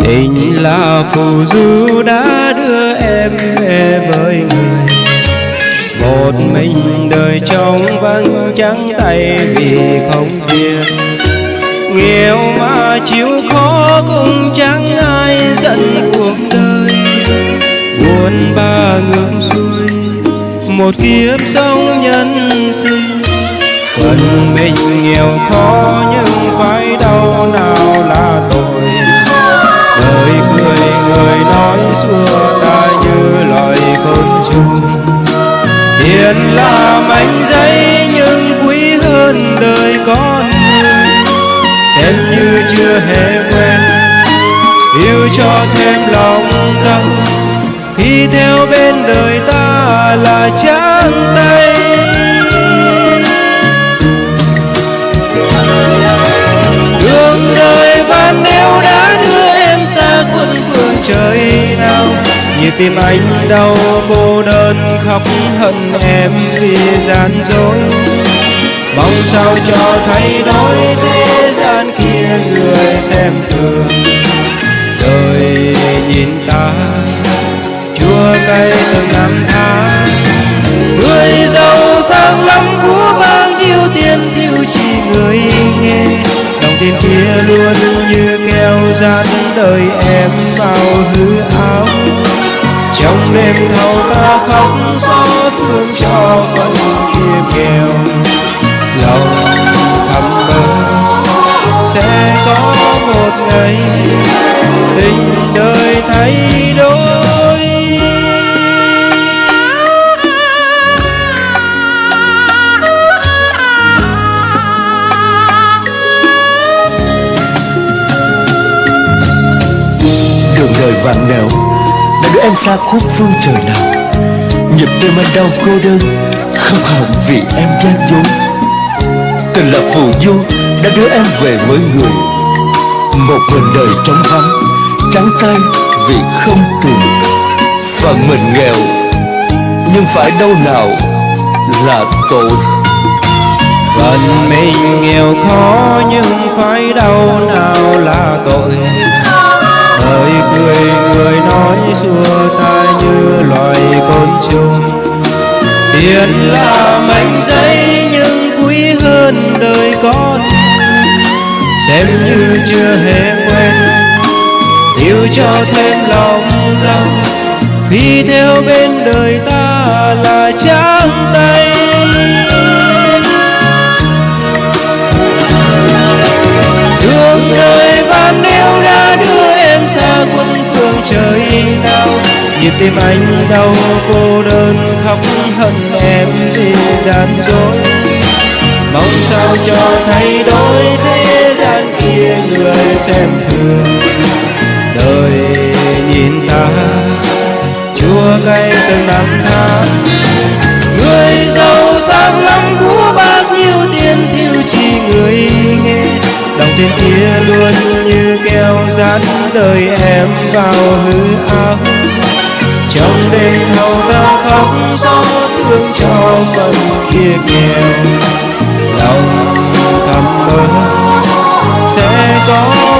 Tình là phù du đã đưa em về với người, một mình đời trong vắng trắng tay vì không tiền. Nghèo mà chịu khó cũng chẳng ai giận cuộc đời, buồn ba ngược xuôi một kiếp sống nhân sinh. Phần mình nghèo khó nhưng phải đau nào là tội, đời cười người nói xua ta như loài côn trùng. Tiền là mảnh giấy nhưng quý hơn đời con người, xem như chưa hề quen yêu cho thêm lòng đau, khi theo bên đời ta là trắng tay. Đường đời và nếu đã đưa em xa quân phương trời nào, như tim anh đau cô đơn khóc hận em vì gian dối. Mong sao cho thay đổi thế gian kia người xem thường, đời nhìn ta chua cay từng năm tháng. Người giàu sang lắm của bao nhiêu tiền thiếu chỉ người nghe, đồng tiền kia luôn như keo dán đời em vào hư áo. Trong đêm thâu ta khóc xót thương cho phận kia nghèo, lòng thầm mơ sẽ có một ngày tình đời thay đổi. Đường đời vạn nẻo đã đưa em xa khúc phương trời nào, nhịp tim anh đau cô đơn khóc hồng vì em gian dối. Tình là phù du đã đưa em về với người, một mình đời trống vắng trắng tay vì không tiền. Phận mình nghèo nhưng phải đâu nào là tội, phận mình nghèo khó nhưng phải đau nào là tội. Đời cười người nói xua ta như loài côn trùng. Tiền là mảnh giấy nhưng quý hơn đời con, xem như chưa hề quen yêu cho thêm lòng đau, khi theo bên đời ta là trắng tay. Đường đời và nếu đã đưa em xa quân phương trời nào, nhịp tim anh đau cô đơn khóc hận em vì gian dối. Mong sao cho thay đổi thế gian kia người xem thường, đời nhìn ta chua cay từng năm tháng. Người giàu sang lắm của bao nhiêu tiền thiếu chỉ người nghe, đồng tiền kia luôn như keo dán đời em vào hư áo. Trong đêm thâu ta khóc xót thương cho phận kia nghèo, lòng thầm mơ sẽ có